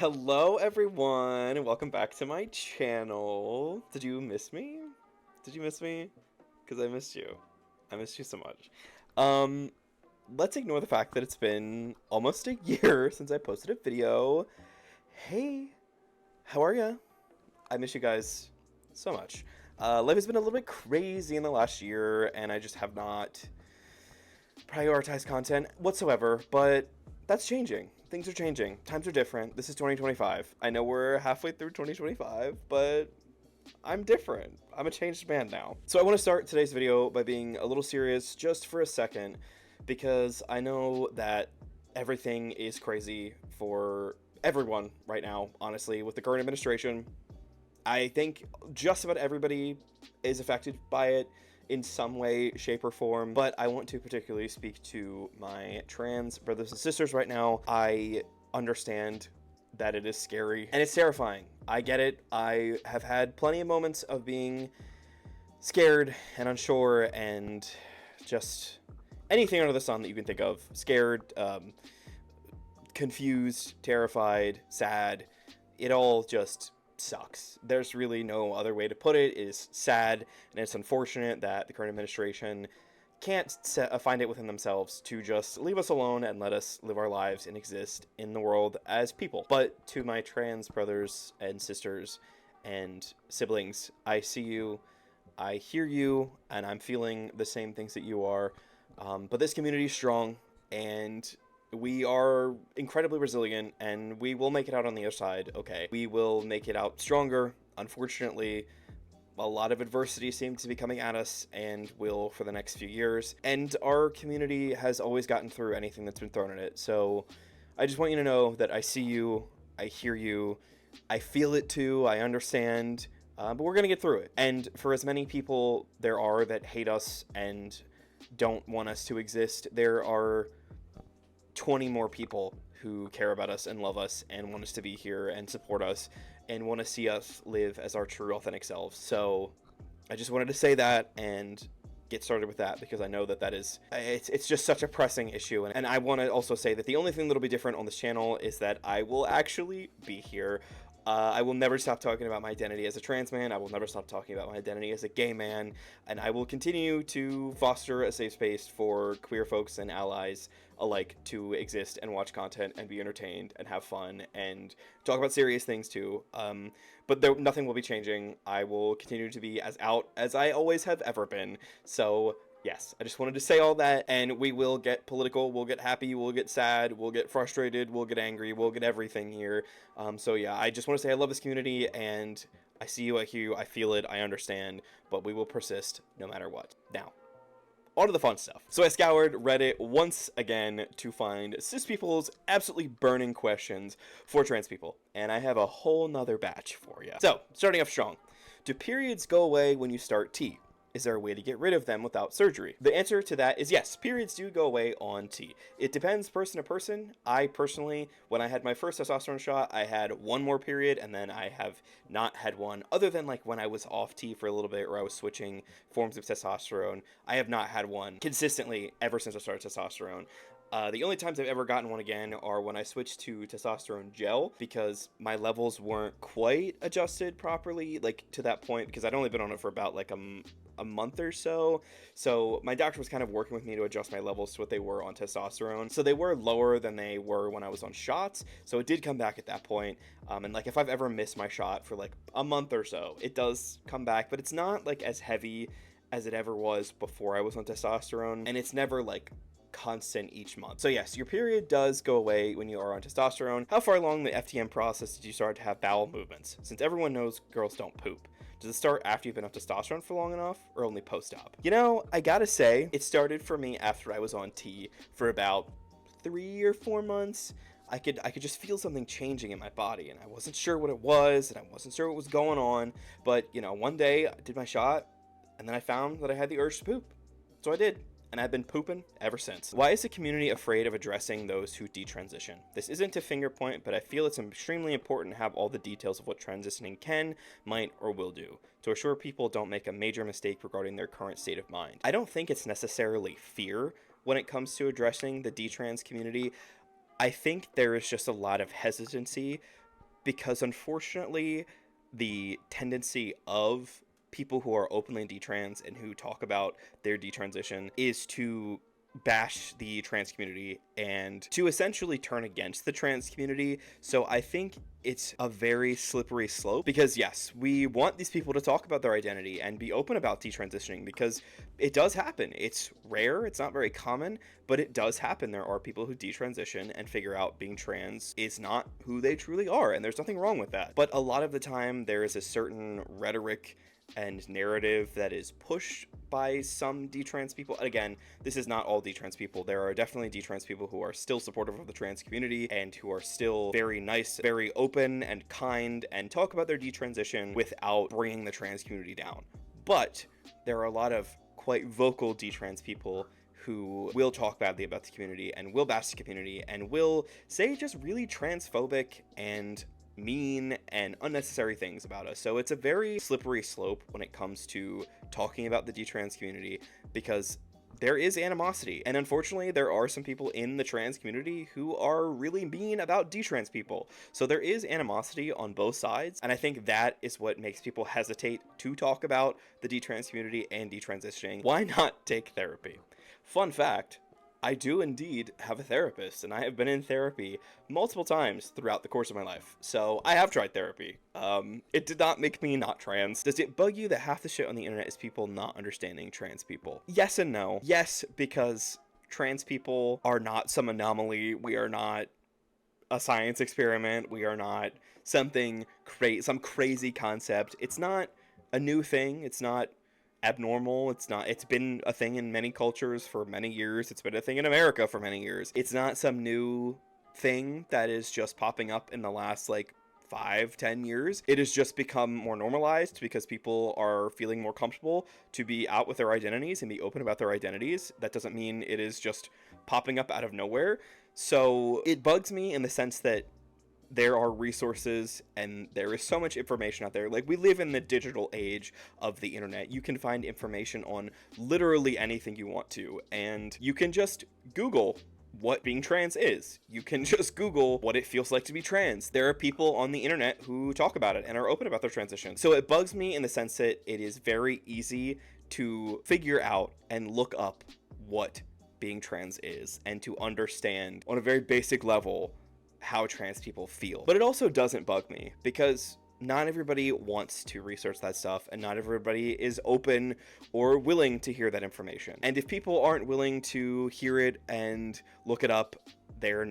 Hello everyone, and welcome back to my channel. Did you miss me? Did you miss me? Because I missed you. I missed you so much. Let's ignore the fact that it's been almost a year since I posted a video. Hey, how are ya? I miss you guys so much. Life has been a little bit crazy in the last year, and I just have not prioritized content whatsoever, but that's changing. Things are changing. Times are different. This is 2025. I know we're halfway through 2025, but I'm different. I'm a changed man now. So I want to start today's video by being a little serious just for a second, because I know that everything is crazy for everyone right now, honestly, with the current administration. I think just about everybody is affected by it in some way, shape, or form, but I want to particularly speak to my trans brothers and sisters right now. I understand that it is scary and it's terrifying. I get it. I have had plenty of moments of being scared and unsure and just anything under the sun that you can think of. Scared, confused, terrified, sad. It all just sucks. There's really no other way to put it. It is sad, and it's unfortunate that the current administration can't find it within themselves to just leave us alone and let us live our lives and exist in the world as people. But to my trans brothers and sisters and siblings, I see you, I hear you, and I'm feeling the same things that you are. But this community is strong, and we are incredibly resilient, and we will make it out on the other side, okay? We will make it out stronger. Unfortunately, a lot of adversity seems to be coming at us, and will for the next few years. And our community has always gotten through anything that's been thrown at it. So I just want you to know that I see you, I hear you, I feel it too, I understand, but we're gonna get through it. And for as many people there are that hate us and don't want us to exist, there are 20 more people who care about us and love us and want us to be here and support us and want to see us live as our true authentic selves. So I just wanted to say that and get started with that, because I know that it's just such a pressing issue. And I want to also say that the only thing that'll be different on this channel is that I will actually be here. I will never stop talking about my identity as a trans man. I will never stop talking about my identity as a gay man. And I will continue to foster a safe space for queer folks and allies alike to exist and watch content and be entertained and have fun and talk about serious things too. But nothing will be changing. I will continue to be as out as I always have ever been. So yes, I just wanted to say all that, and we will get political, we'll get happy, we'll get sad, we'll get frustrated, we'll get angry, we'll get everything here. So yeah, I just want to say I love this community, and I see you, I hear you, I feel it, I understand, but we will persist no matter what. Now, on to the fun stuff. So I scoured Reddit once again to find cis people's absolutely burning questions for trans people, and I have a whole nother batch for you. So, starting off strong. Do periods go away when you start T? Is there a way to get rid of them without surgery? The answer to that is yes, periods do go away on T. It depends person to person. I personally, when I had my first testosterone shot, I had one more period, and then I have not had one, other than like when I was off T for a little bit, or I was switching forms of testosterone. I have not had one consistently ever since I started testosterone. The only times I've ever gotten one again are when I switched to testosterone gel, because my levels weren't quite adjusted properly, like to that point, because I'd only been on it for about like a month or so. So my doctor was kind of working with me to adjust my levels to what they were on testosterone. So they were lower than they were when I was on shots. So it did come back at that point. And like if I've ever missed my shot for like a month or so, it does come back, but it's not like as heavy as it ever was before I was on testosterone. And it's never like constant each month. So yes, your period does go away when you are on testosterone. How far along the FTM process did you start to have bowel movements? Since everyone knows girls don't poop, does it start after you've been on testosterone for long enough, or only post-op? You know, I gotta say, it started for me after I was on T for about 3 or 4 months. I could just feel something changing in my body, and I wasn't sure what it was, and I wasn't sure what was going on. But you know, one day I did my shot, and then I found that I had the urge to poop, so I did. And I've been pooping ever since. Why is the community afraid of addressing those who detransition? This isn't to finger point, but I feel it's extremely important to have all the details of what transitioning can, might, or will do, to assure people don't make a major mistake regarding their current state of mind. I don't think it's necessarily fear when it comes to addressing the detrans community. I think there is just a lot of hesitancy because unfortunately the tendency of people who are openly detrans and who talk about their detransition is to bash the trans community and to essentially turn against the trans community. So I think it's a very slippery slope, because yes, we want these people to talk about their identity and be open about detransitioning, because it does happen. It's rare, it's not very common, but it does happen. There are people who detransition and figure out being trans is not who they truly are, and there's nothing wrong with that. But a lot of the time there is a certain rhetoric and narrative that is pushed by some detrans people. Again, this is not all detrans people. There are definitely detrans people who are still supportive of the trans community and who are still very nice, very open and kind, and talk about their detransition without bringing the trans community down. But there are a lot of quite vocal detrans people who will talk badly about the community and will bash the community and will say just really transphobic and mean and unnecessary things about us. So it's a very slippery slope when it comes to talking about the detrans community, because there is animosity, and unfortunately there are some people in the trans community who are really mean about detrans people. So there is animosity on both sides, and I think that is what makes people hesitate to talk about the detrans community and detransitioning. Why not take therapy? Fun fact, I do indeed have a therapist, and I have been in therapy multiple times throughout the course of my life. So I have tried therapy. It did not make me not trans. Does it bug you that half the shit on the internet is people not understanding trans people? Yes and no. Yes, because trans people are not some anomaly. We are not a science experiment. We are not something some crazy concept. It's not a new thing. It's not abnormal. It's been a thing in many cultures for many years. It's been a thing in America for many years. It's not some new thing that is just popping up in the last like 5-10 years. It has just become more normalized because people are feeling more comfortable to be out with their identities and be open about their identities. That doesn't mean it is just popping up out of nowhere. So it bugs me in the sense that there are resources and there is so much information out there. Like, we live in the digital age of the internet. You can find information on literally anything you want to, and you can just Google what being trans is. You can just Google what it feels like to be trans. There are people on the internet who talk about it and are open about their transition. So it bugs me in the sense that it is very easy to figure out and look up what being trans is and to understand on a very basic level how trans people feel. But it also doesn't bug me, because not everybody wants to research that stuff, and not everybody is open or willing to hear that information. And if people aren't willing to hear it and look it up, they're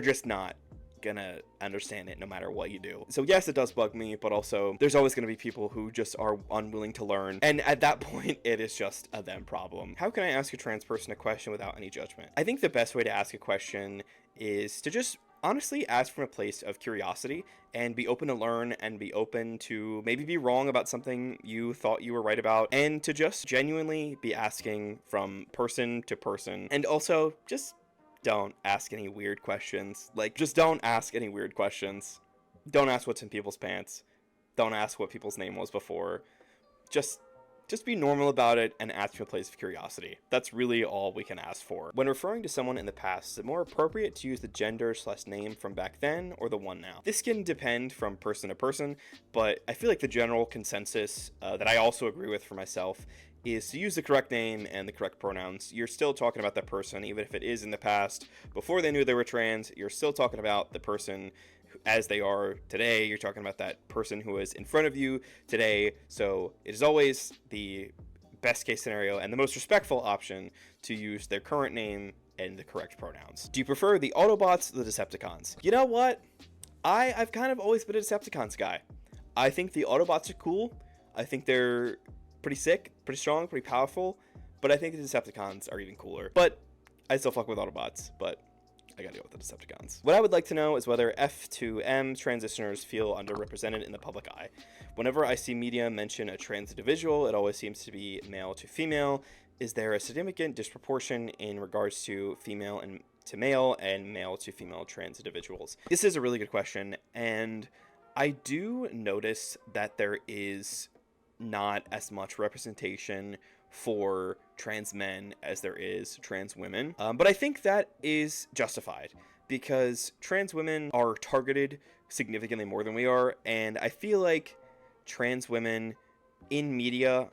just not gonna understand it no matter what you do. So yes, it does bug me, but also there's always gonna be people who just are unwilling to learn, and at that point it is just a them problem. How can I ask a trans person a question without any judgment? I think the best way to ask a question is to just honestly ask from a place of curiosity and be open to learn and be open to maybe be wrong about something you thought you were right about, and to just genuinely be asking from person to person. And also just don't ask any weird questions. Like, just don't ask any weird questions. Don't ask what's in people's pants. Don't ask what people's name was before. Just be normal about it and ask from a place of curiosity. That's really all we can ask for. When referring to someone in the past, is it more appropriate to use the gender/name from back then or the one now? This can depend from person to person, but I feel like the general consensus that I also agree with for myself is to use the correct name and the correct pronouns. You're still talking about that person, even if it is in the past, before they knew they were trans. You're still talking about the person as they are today. You're talking about that person who is in front of you today. So it is always the best case scenario and the most respectful option to use their current name and the correct pronouns. Do you prefer the Autobots or the Decepticons? You know what? I've kind of always been a Decepticons guy. I think the Autobots are cool. I think they're pretty sick, pretty strong, pretty powerful, but I think the Decepticons are even cooler. But I still fuck with Autobots, but I gotta go with the Decepticons. What I would like to know is whether F2M transitioners feel underrepresented in the public eye. Whenever I see media mention a trans individual, it always seems to be male to female. Is there a significant disproportion in regards to female and to male and male to female trans individuals? This is a really good question, and I do notice that there is not as much representation for trans men as there is trans women. But I think that is justified, because trans women are targeted significantly more than we are. And I feel like trans women in media,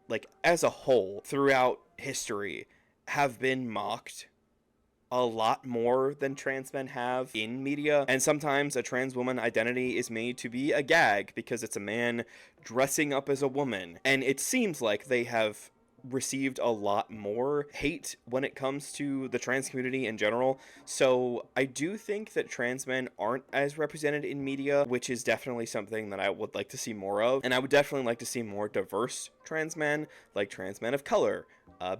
like as a whole, throughout history, have been mocked a lot more than trans men have in media. And sometimes a trans woman identity is made to be a gag because it's a man dressing up as a woman. And it seems like they have received a lot more hate when it comes to the trans community in general. So I do think that trans men aren't as represented in media, which is definitely something that I would like to see more of. And I would definitely like to see more diverse trans men, like trans men of color,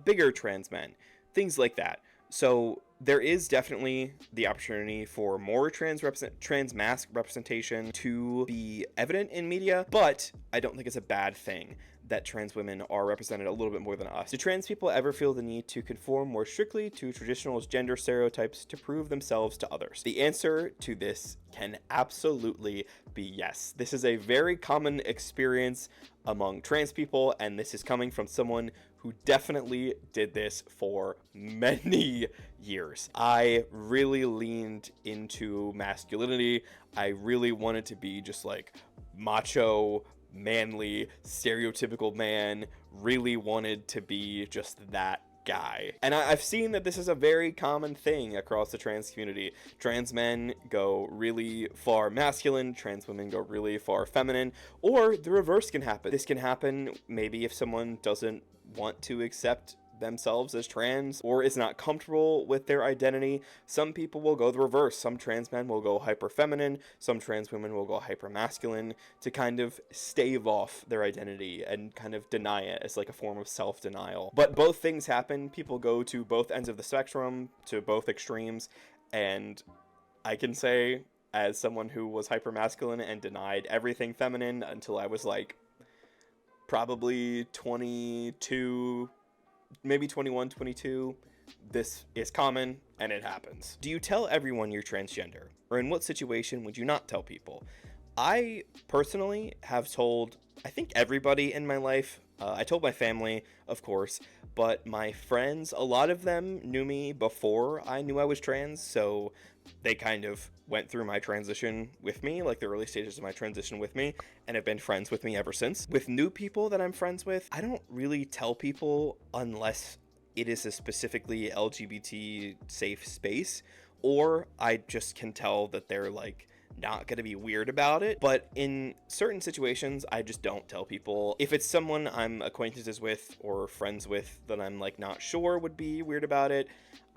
bigger trans men, things like that. So there is definitely the opportunity for more trans mask representation to be evident in media, but I don't think it's a bad thing that trans women are represented a little bit more than us. Do trans people ever feel the need to conform more strictly to traditional gender stereotypes to prove themselves to others? The answer to this can absolutely be yes. This is a very common experience among trans people, and this is coming from someone who definitely did this for many years. I really leaned into masculinity. I really wanted to be just like macho, manly, stereotypical man, really wanted to be just that guy. And I've seen that this is a very common thing across the trans community. Trans men go really far masculine, trans women go really far feminine, or the reverse can happen. This can happen maybe if someone doesn't want to accept themselves as trans or is not comfortable with their identity. Some people will go the reverse. Some trans men will go hyper feminine, some trans women will go hyper masculine to kind of stave off their identity and kind of deny it as like a form of self-denial. But both things happen. People go to both ends of the spectrum, to both extremes, and I can say, as someone who was hyper masculine and denied everything feminine until I was like probably 22, maybe 21, 22, this is common and it happens. Do you tell everyone you're transgender? Or in what situation would you not tell people? I personally have told, I think, everybody in my life. I told my family, of course, but my friends, a lot of them knew me before I knew I was trans, so they kind of went through my transition with me, like the early stages of my transition with me, and have been friends with me ever since. With new people that I'm friends with, I don't really tell people unless it is a specifically LGBT safe space, or I just can tell that they're like not gonna be weird about it. But in certain situations, I just don't tell people. If it's someone I'm acquaintances with or friends with that I'm like not sure would be weird about it,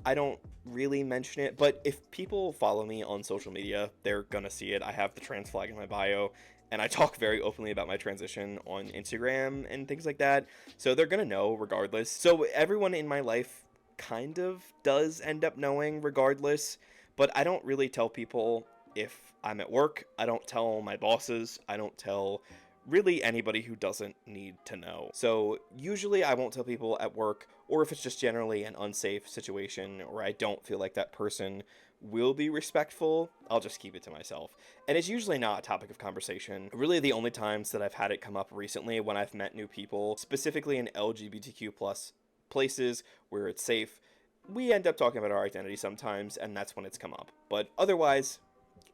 I don't really mention it. But if people follow me on social media, they're gonna see it. I have the trans flag in my bio, and I talk very openly about my transition on Instagram and things like that, so they're gonna know regardless. So everyone in my life kind of does end up knowing regardless, but I don't really tell people. If I'm at work, I don't tell my bosses, I don't tell really anybody who doesn't need to know. So usually I won't tell people at work, or if it's just generally an unsafe situation or I don't feel like that person will be respectful, I'll just keep it to myself. And it's usually not a topic of conversation. Really the only times that I've had it come up recently when I've met new people, specifically in LGBTQ plus places where it's safe, we end up talking about our identity sometimes, and that's when it's come up. But otherwise,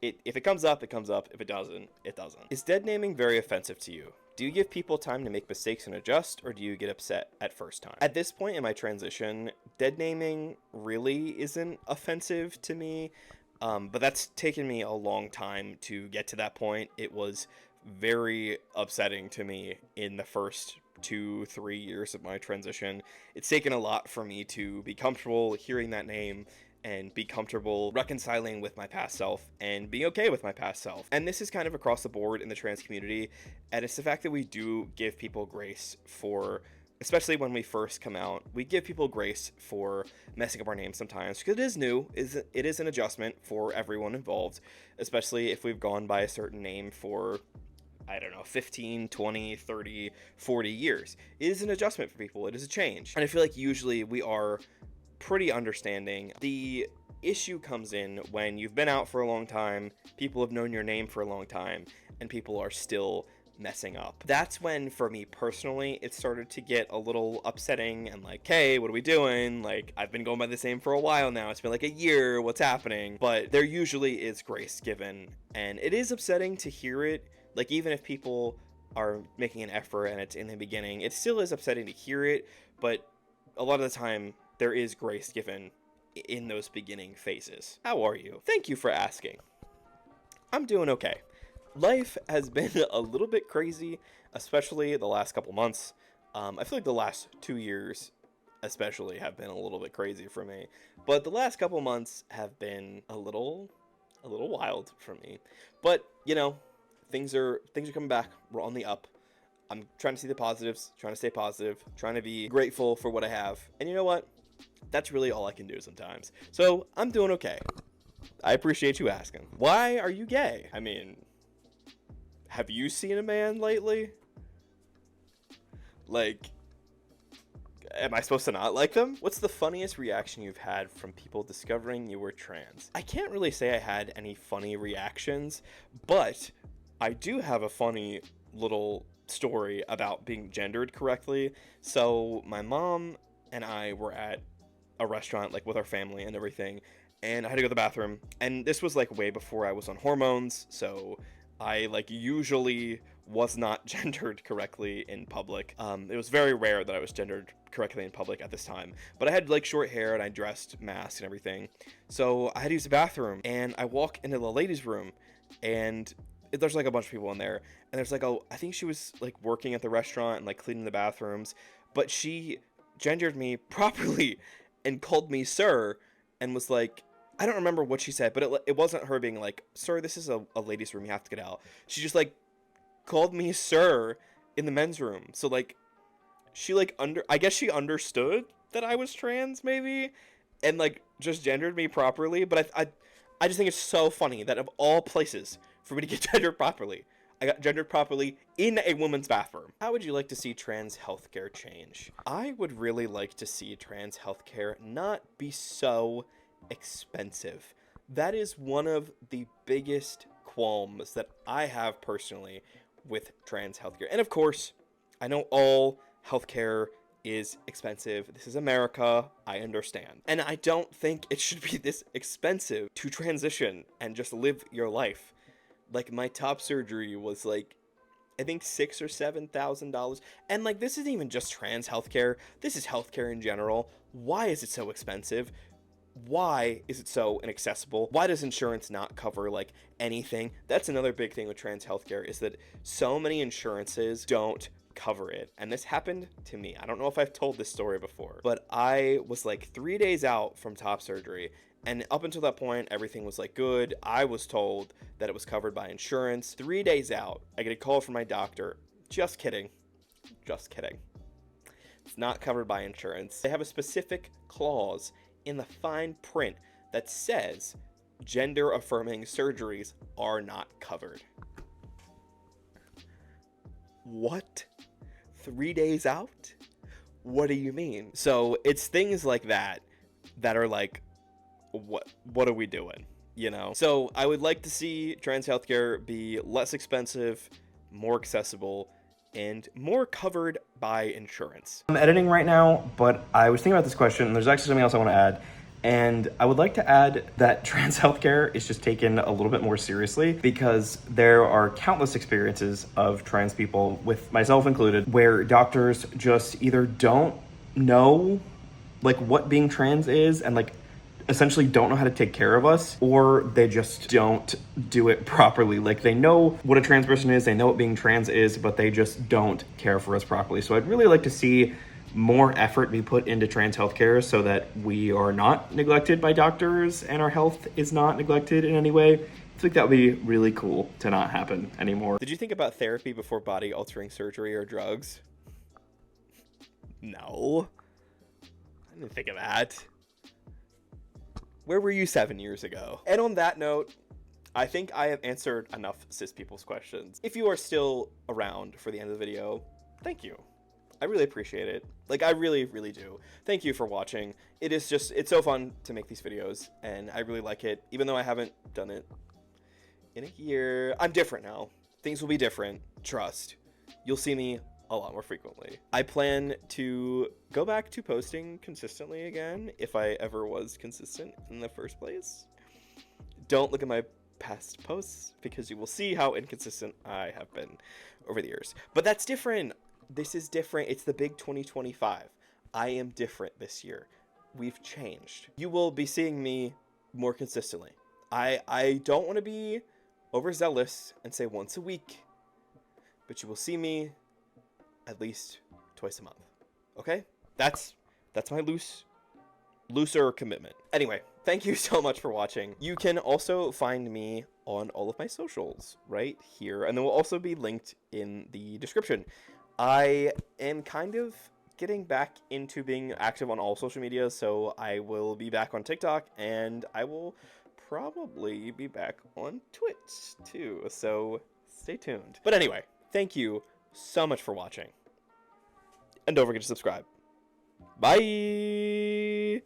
if it comes up, it comes up. If it doesn't, it doesn't. Is dead naming very offensive to you? Do you give people time to make mistakes and adjust, or do you get upset at first time? At this point in my transition, dead naming really isn't offensive to me, but that's taken me a long time to get to that point. It was very upsetting to me in the first 2-3 years of my transition. It's taken a lot for me to be comfortable hearing that name and be comfortable reconciling with my past self and being okay with my past self. And this is kind of across the board in the trans community, and it's the fact that we do give people grace for, especially when we first come out, we give people grace for messing up our names sometimes, because it is new, it is an adjustment for everyone involved, especially if we've gone by a certain name for, I don't know, 15, 20, 30, 40 years. It is an adjustment for people, it is a change. And I feel like usually we are pretty understanding. The issue comes in when you've been out for a long time, people have known your name for a long time, and people are still messing up. That's when, for me personally, it started to get a little upsetting and like, hey, what are we doing? Like, I've been going by the same for a while now. It's been like a year. What's happening? But there usually is grace given, and it is upsetting to hear it. Like, even if people are making an effort and it's in the beginning, it still is upsetting to hear it, but a lot of the time there is grace given in those beginning phases. How are you? Thank you for asking. I'm doing okay. Life has been a little bit crazy, especially the last couple months. I feel like the last 2 years especially have been a little bit crazy for me, but the last couple months have been a little wild for me. But, you know, things are coming back. We're on the up. I'm trying to see the positives, trying to stay positive, trying to be grateful for what I have. And you know what? That's really all I can do sometimes. So I'm doing okay. I appreciate you asking. Why are you gay? I mean, have you seen a man lately? Like, am I supposed to not like them? What's the funniest reaction you've had from people discovering you were trans? I can't really say I had any funny reactions, but I do have a funny little story about being gendered correctly. So my mom and I were at a restaurant, like with our family and everything, and I had to go to the bathroom, and this was like way before I was on hormones, so I like usually was not gendered correctly in public. It was very rare that I was gendered correctly in public at this time, but I had like short hair and I dressed masked and everything, so I had to use the bathroom, and I walk into the ladies' room, and there's like a bunch of people in there, and there's like I think she was like working at the restaurant and like cleaning the bathrooms, but she gendered me properly and called me sir, and was like, I don't remember what she said, but it wasn't her being like, sir, this is a ladies' room, you have to get out. She just like called me sir in the men's room. So like, she like I guess she understood that I was trans maybe, and like just gendered me properly. But I just think it's so funny that of all places for me to get gendered properly, I got gendered properly in a woman's bathroom. How would you like to see trans healthcare change? I would really like to see trans healthcare not be so expensive. That is one of the biggest qualms that I have personally with trans healthcare. And of course, I know all healthcare is expensive. This is America. I understand. And I don't think it should be this expensive to transition and just live your life. Like, my top surgery was like, I think $6,000 or $7,000. And like, this isn't even just trans healthcare. This is healthcare in general. Why is it so expensive? Why is it so inaccessible? Why does insurance not cover like anything? That's another big thing with trans healthcare, is that so many insurances don't cover it. And this happened to me. I don't know if I've told this story before, but I was like 3 days out from top surgery, and up until that point, everything was like good. I was told that it was covered by insurance. 3 days out, I get a call from my doctor. Just kidding. Just kidding. It's not covered by insurance. They have a specific clause in the fine print that says gender affirming surgeries are not covered. What? 3 days out? What do you mean? So it's things like that that are like, what are we doing? You know? So I would like to see trans healthcare be less expensive, more accessible, and more covered by insurance. I'm editing right now, but I was thinking about this question, and there's actually something else I want to add. And I would like to add that trans healthcare is just taken a little bit more seriously, because there are countless experiences of trans people, with myself included, where doctors just either don't know like what being trans is, and like essentially don't know how to take care of us, or they just don't do it properly. Like, they know what a trans person is, they know what being trans is, but they just don't care for us properly. So I'd really like to see more effort be put into trans healthcare so that we are not neglected by doctors and our health is not neglected in any way. I think that would be really cool to not happen anymore. Did you think about therapy before body altering surgery or drugs? No. I didn't think of that. Where were you 7 years ago? And on that note, I think I have answered enough cis people's questions. If you are still around for the end of the video, thank you. I really appreciate it. Like, I really, really do. Thank you for watching. It's so fun to make these videos, and I really like it, even though I haven't done it in a year. I'm different now. Things will be different. trust, you'll see me a lot more frequently. I plan to go back to posting consistently again, if I ever was consistent in the first place. Don't look at my past posts, because you will see how inconsistent I have been over the years. But that's different. This is different. It's the big 2025. I am different this year. We've changed. You will be seeing me more consistently. I don't want to be overzealous and say once a week, but you will see me at least twice a month. Okay? That's my looser commitment. Anyway, thank you so much for watching. You can also find me on all of my socials right here, and they will also be linked in the description. I am kind of getting back into being active on all social media, so I will be back on TikTok, and I will probably be back on Twitch too, so stay tuned. But anyway, thank you so much for watching, and don't forget to subscribe. Bye!